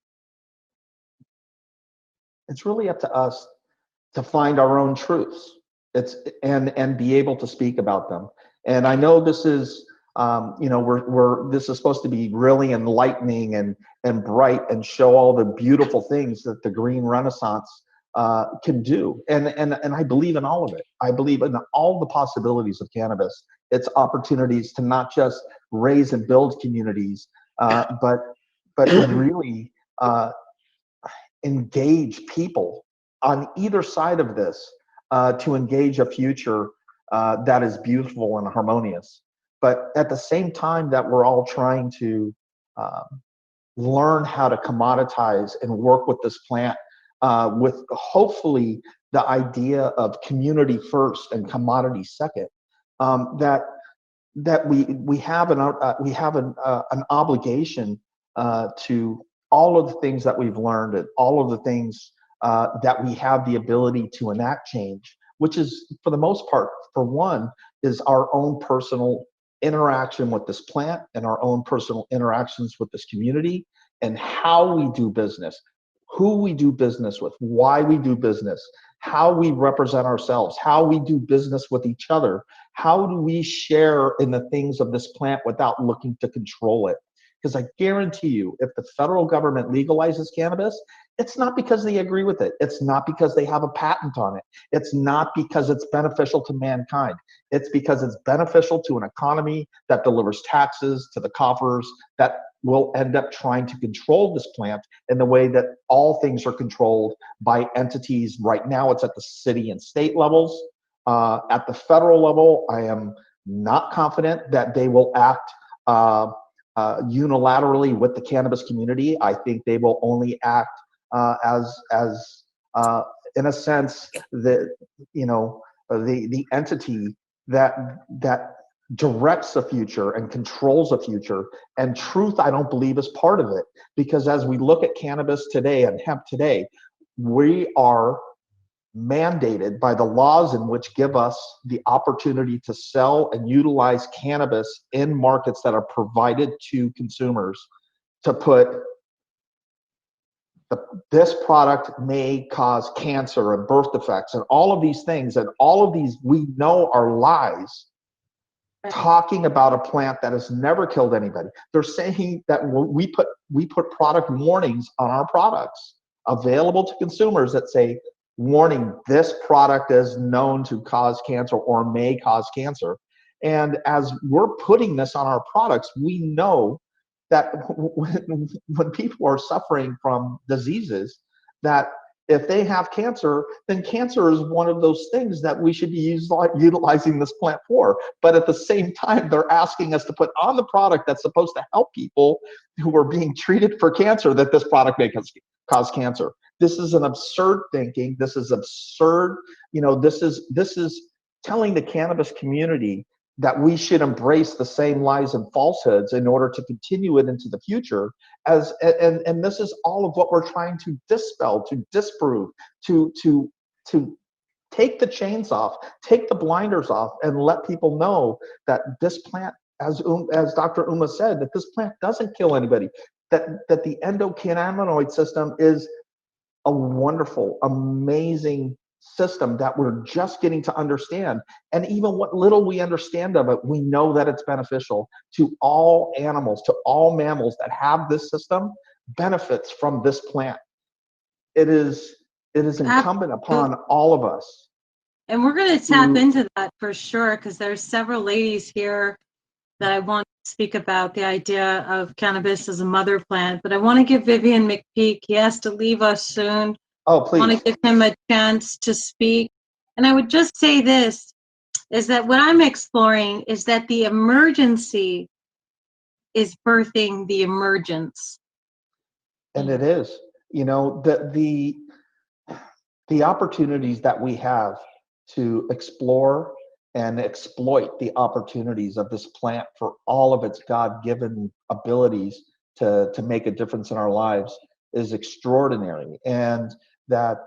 find our own truths. And be able to speak about them. And I know this is this is supposed to be really enlightening and bright and show all the beautiful things that the green renaissance can do. And I believe in all of it. I believe in all the possibilities of cannabis, its opportunities to not just raise and build communities, but really engage people on either side of this, to engage a future that is beautiful and harmonious. But at the same time that we're all trying to learn how to commoditize and work with this plant, with hopefully the idea of community first and commodity second, that we have an obligation to all of the things that we've learned and all of the things that we have the ability to enact change, which is, for the most part, for one, is our own personal interaction with this plant and our own personal interactions with this community and how we do business, who we do business with, why we do business, how we represent ourselves, how we do business with each other, how do we share in the things of this plant without looking to control it. Because I guarantee you, if the federal government legalizes cannabis, it's not because they agree with it. It's not because they have a patent on it. It's not because it's beneficial to mankind. It's because it's beneficial to an economy that delivers taxes to the coffers that will end up trying to control this plant in the way that all things are controlled by entities. Right now, it's at the city and state levels. At the federal level, I am not confident that they will act unilaterally with the cannabis community. I think they will only act as in a sense, the entity that directs the future and controls the future. And truth, I don't believe, is part of it, because as we look at cannabis today and hemp today, we are mandated by the laws in which give us the opportunity to sell and utilize cannabis in markets that are provided to consumers to put this product may cause cancer and birth defects and all of these things, and all of these we know are lies, talking about a plant that has never killed anybody. They're saying that we put product warnings on our products available to consumers that say, warning, this product is known to cause cancer or may cause cancer. And as we're putting this on our products, we know that when people are suffering from diseases, that if they have cancer, then cancer is one of those things that we should be utilizing this plant for. But at the same time, they're asking us to put on the product that's supposed to help people who are being treated for cancer, that this product may cause cancer. This is an absurd thinking. This is absurd. This is telling the cannabis community that we should embrace the same lies and falsehoods in order to continue it into the future. And this is all of what we're trying to dispel, to disprove, to take the chains off, take the blinders off, and let people know that this plant, as Dr. Uma said, that this plant doesn't kill anybody, that the endocannabinoid system is a wonderful, amazing system that we're just getting to understand. And even what little we understand of it, we know that it's beneficial to all animals, to all mammals that have this system, benefits from this plant. It is incumbent upon all of us. And we're going to tap into that for sure, because there's several ladies here that I want to speak about the idea of cannabis as a mother plant. But I want to give Vivian McPeak, he has to leave us soon. Oh, please. I want to give him a chance to speak. And I would just say this, is that what I'm exploring is that the emergency is birthing the emergence. And it is, the opportunities that we have to explore and exploit the opportunities of this plant for all of its God-given abilities to make a difference in our lives is extraordinary. And that,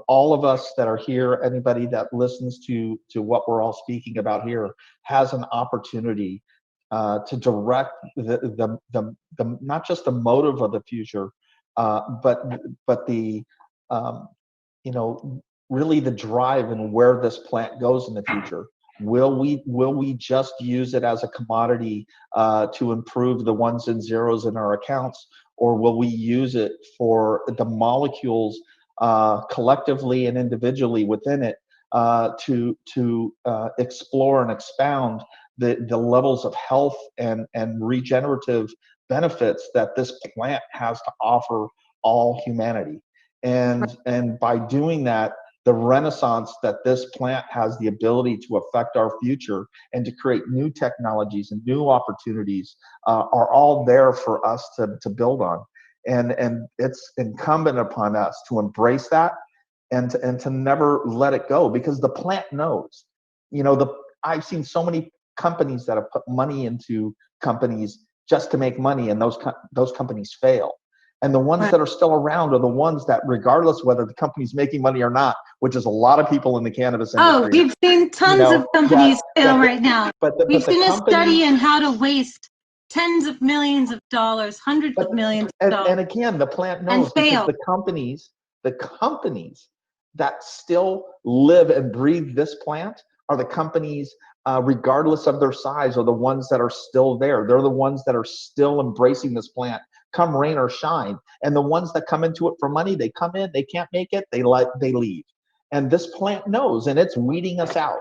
all of us that are here, anybody that listens to what we're all speaking about here, has an opportunity to direct the not just the motive of the future, but the really the drive and where this plant goes in the future. Will we just use it as a commodity to improve the ones and zeros in our accounts, or will we use it for the molecules collectively and individually within it to explore and expound the levels of health and regenerative benefits that this plant has to offer all humanity? And by doing that, the renaissance that this plant has the ability to affect our future and to create new technologies and new opportunities are all there for us to build on. And it's incumbent upon us to embrace that and to never let it go, because the plant knows. I've seen so many companies that have put money into companies just to make money, and those companies fail. And the ones that are still around are the ones that, regardless whether the company's making money or not, which is a lot of people in the cannabis industry. Oh, we've seen tons of companies fail right now. We've seen a study on how to waste tens of millions of dollars, hundreds of millions of dollars. And again, the plant knows, because the companies that still live and breathe this plant are the companies, regardless of their size, are the ones that are still there. They're the ones that are still embracing this plant, come rain or shine. And the ones that come into it for money, they come in, they can't make it, they leave. And this plant knows, and it's weeding us out.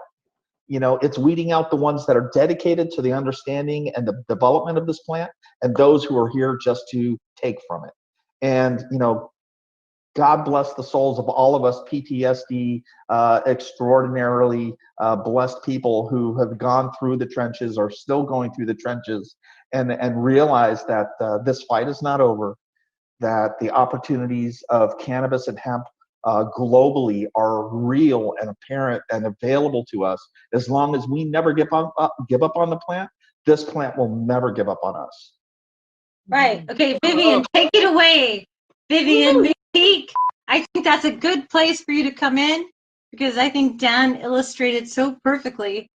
You know, it's weeding out the ones that are dedicated to the understanding and the development of this plant, and those who are here just to take from it. And, you know, God bless the souls of all of us PTSD, extraordinarily blessed people who have gone through the trenches, are still going through the trenches, and realize that this fight is not over, that the opportunities of cannabis and hemp globally are real and apparent and available to us. As long as we never give up on the plant, this plant will never give up on us. Right. Okay, Vivian, take it away. Vivian, McPeak. I think that's a good place for you to come in, because I think Dan illustrated so perfectly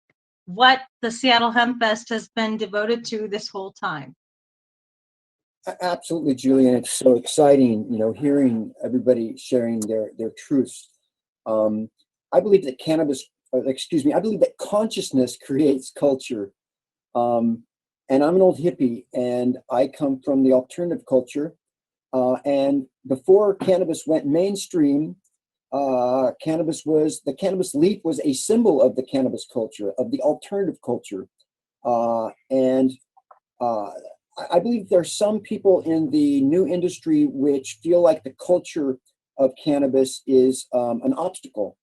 what the Seattle Hempfest has been devoted to this whole time. Absolutely, Julian. It's so exciting, you know, hearing everybody sharing their truths. I believe that I believe that consciousness creates culture. And I'm an old hippie, and I come from the alternative culture. And before cannabis went mainstream, the cannabis leaf was a symbol of the cannabis culture, of the alternative culture. I believe there are some people in the new industry which feel like the culture of cannabis is an obstacle.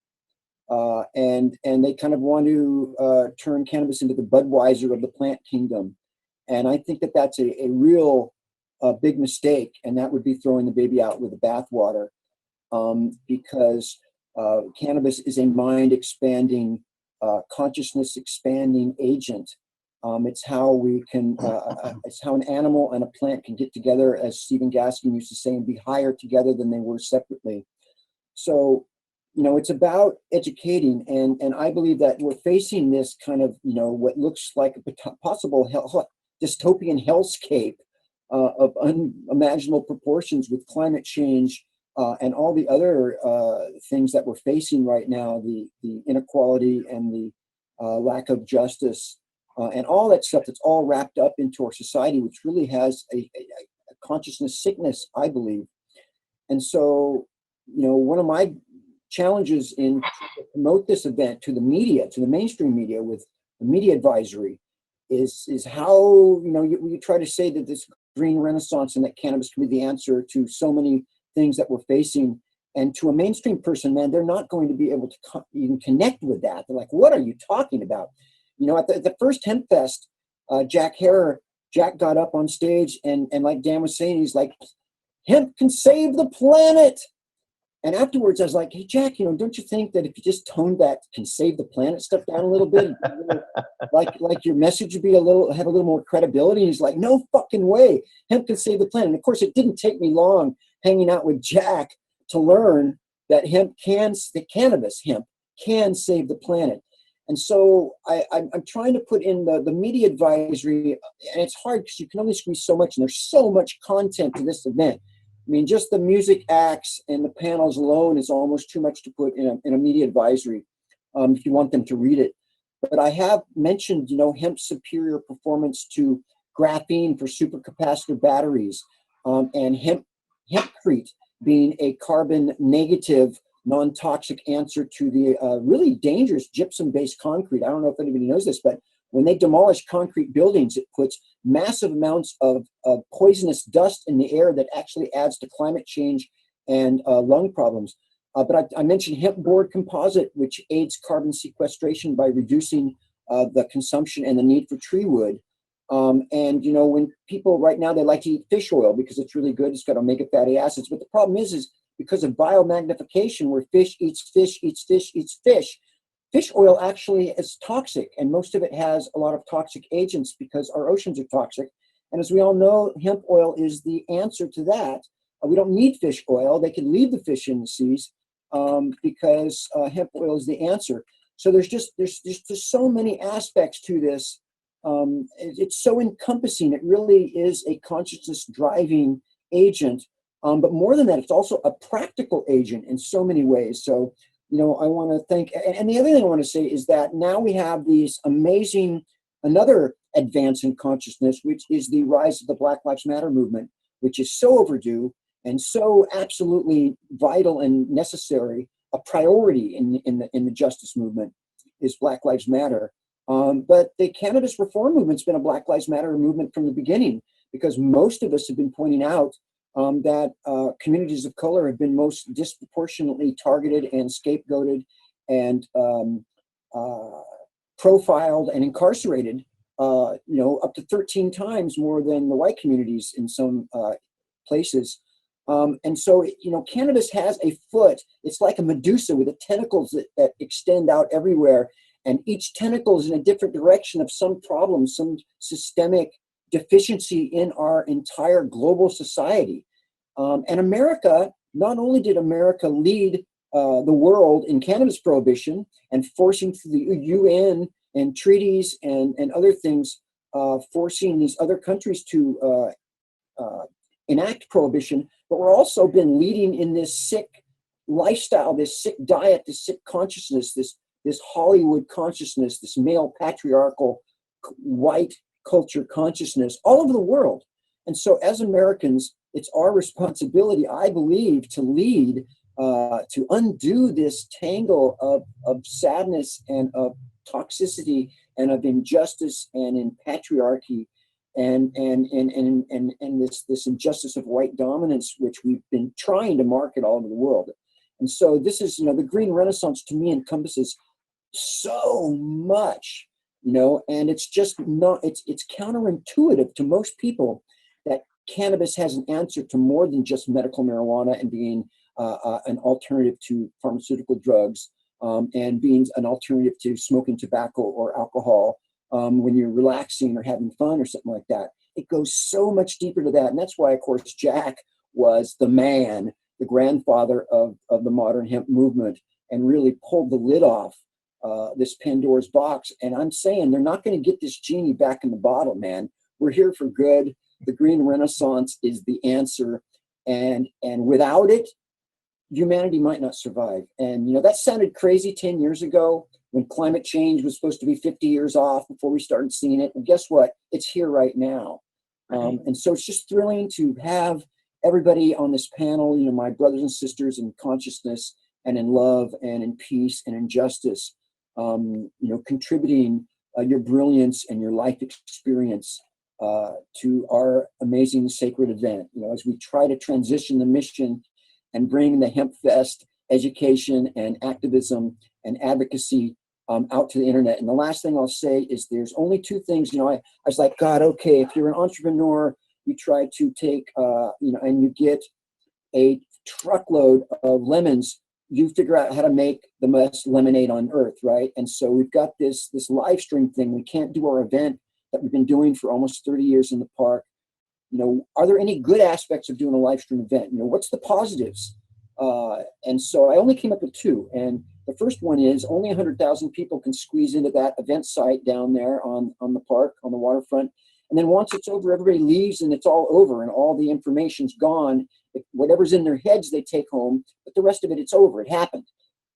And they kind of want to turn cannabis into the Budweiser of the plant kingdom. And I think that that's a real big mistake, and that would be throwing the baby out with the bathwater, because cannabis is a mind-expanding, consciousness-expanding agent. It's how we can, it's how an animal and a plant can get together, as Stephen Gaskin used to say, and be higher together than they were separately. So, you know, it's about educating, and I believe that we're facing this kind of, you know, what looks like a possible dystopian hellscape of unimaginable proportions with climate change and all the other things that we're facing right now, the inequality and the lack of justice. And all that stuff that's all wrapped up into our society, which really has a consciousness sickness, I believe. And so, you know, one of my challenges in to promote this event to the media, to the mainstream media, with the media advisory, is how, you know, you try to say that this green renaissance and that cannabis can be the answer to so many things that we're facing. And to a mainstream person, man, they're not going to be able to even connect with that. They're like, what are you talking about? You know, at the first Hempfest, Jack got up on stage and like Dan was saying, he's like, hemp can save the planet. And afterwards, I was like, hey, Jack, you know, don't you think that if you just toned that can save the planet stuff down a little bit, like your message would be have a little more credibility? And he's like, no fucking way. Hemp can save the planet. And of course, it didn't take me long hanging out with Jack to learn that cannabis hemp can save the planet. And so I'm trying to put in the media advisory, and it's hard because you can only squeeze so much, and there's so much content to this event. I mean, just the music acts and the panels alone is almost too much to put in a media advisory if you want them to read it. But I have mentioned, you know, hemp's superior performance to graphene for supercapacitor batteries, and hempcrete being a carbon negative, non-toxic answer to the really dangerous gypsum-based concrete. I don't know if anybody knows this, but when they demolish concrete buildings, it puts massive amounts of poisonous dust in the air that actually adds to climate change and lung problems. But I mentioned hemp board composite, which aids carbon sequestration by reducing the consumption and the need for tree wood. And, you know, when people right now, they like to eat fish oil because it's really good. It's got omega fatty acids. But the problem is because of biomagnification, where fish eats fish, eats fish, eats fish, fish oil actually is toxic. And most of it has a lot of toxic agents because our oceans are toxic. And as we all know, hemp oil is the answer to that. We don't need fish oil. They can leave the fish in the seas because hemp oil is the answer. So there's just so many aspects to this. It's so encompassing. It really is a consciousness driving agent. But more than that, it's also a practical agent in so many ways. So, I want to thank, and the other thing I want to say is that now we have these amazing, another advance in consciousness, which is the rise of the Black Lives Matter movement, which is so overdue and so absolutely vital and necessary, a priority in the justice movement is Black Lives Matter. But the cannabis reform movement's been a Black Lives Matter movement from the beginning, because most of us have been pointing out that communities of color have been most disproportionately targeted and scapegoated and profiled and incarcerated, up to 13 times more than the white communities in some places. And so, cannabis has a foot. It's like a Medusa with the tentacles that extend out everywhere. And each tentacle is in a different direction of some problem, some systemic deficiency in our entire global society. And America, not only did America lead the world in cannabis prohibition and forcing through the UN and treaties and other things, forcing these other countries to enact prohibition, but we're also been leading in this sick lifestyle, this sick diet, this sick consciousness, this Hollywood consciousness, this male patriarchal white culture consciousness all over the world. And so as Americans, it's our responsibility, I believe, to lead, to undo this tangle of sadness and of toxicity and of injustice and in patriarchy and this injustice of white dominance, which we've been trying to market all over the world. And so this is, the Green Renaissance to me encompasses so much, and it's just not, it's counterintuitive to most people that cannabis has an answer to more than just medical marijuana and being an alternative to pharmaceutical drugs and being an alternative to smoking tobacco or alcohol when you're relaxing or having fun or something like that. It goes so much deeper to that. And that's why, of course, Jack was the man, the grandfather of the modern hemp movement, and really pulled the lid off this Pandora's box. And I'm saying they're not going to get this genie back in the bottle, man. We're here for good. The Green Renaissance is the answer. And without it, humanity might not survive. And, that sounded crazy 10 years ago when climate change was supposed to be 50 years off before we started seeing it. And guess what? It's here right now. And so it's just thrilling to have everybody on this panel, my brothers and sisters in consciousness and in love and in peace and in justice, contributing your brilliance and your life experience to our amazing sacred event, as we try to transition the mission and bring the Hempfest education and activism and advocacy out to the internet. And the last thing I'll say is there's only two things, I was like, God, okay, if you're an entrepreneur, you try to take, and you get a truckload of lemons, you figure out how to make the best lemonade on earth, right? And so we've got this live stream thing. We can't do our event that we've been doing for almost 30 years in the park. Are there any good aspects of doing a live stream event? What's the positives? And so I only came up with two. And the first one is only 100,000 people can squeeze into that event site down there on the park, on the waterfront. And then once it's over, everybody leaves and it's all over and all the information's gone. Whatever's in their heads, they take home, but the rest of it, it's over. It happened.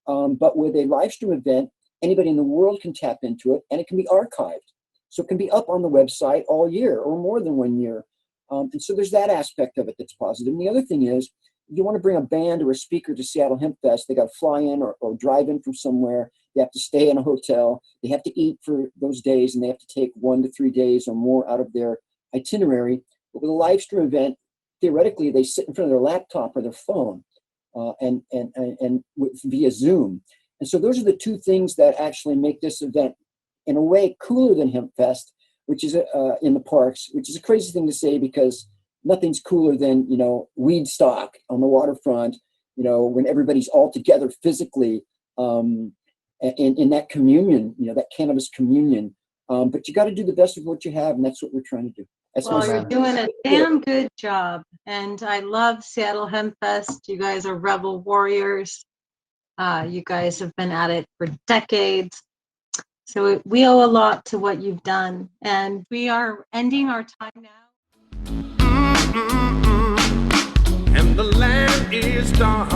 But with a live stream event, anybody in the world can tap into it and it can be archived. So it can be up on the website all year or more than 1 year. And so there's that aspect of it that's positive. And the other thing is, you want to bring a band or a speaker to Seattle Hempfest, they got to fly in or drive in from somewhere. They have to stay in a hotel. They have to eat for those days, and they have to take 1 to 3 days or more out of their itinerary. But with a live stream event, theoretically, they sit in front of their laptop or their phone and via Zoom. And so those are the two things that actually make this event, in a way, cooler than Hempfest, which is in the parks, which is a crazy thing to say because nothing's cooler than, weed stock on the waterfront, when everybody's all together physically in that communion, that cannabis communion. But you got to do the best of what you have, and that's what we're trying to do. That's Well, my you're Amen. doing a damn good job. And I love Seattle Hempfest. You guys are rebel warriors. You guys have been at it for decades. So we owe a lot to what you've done. And we are ending our time now. And the land is dark.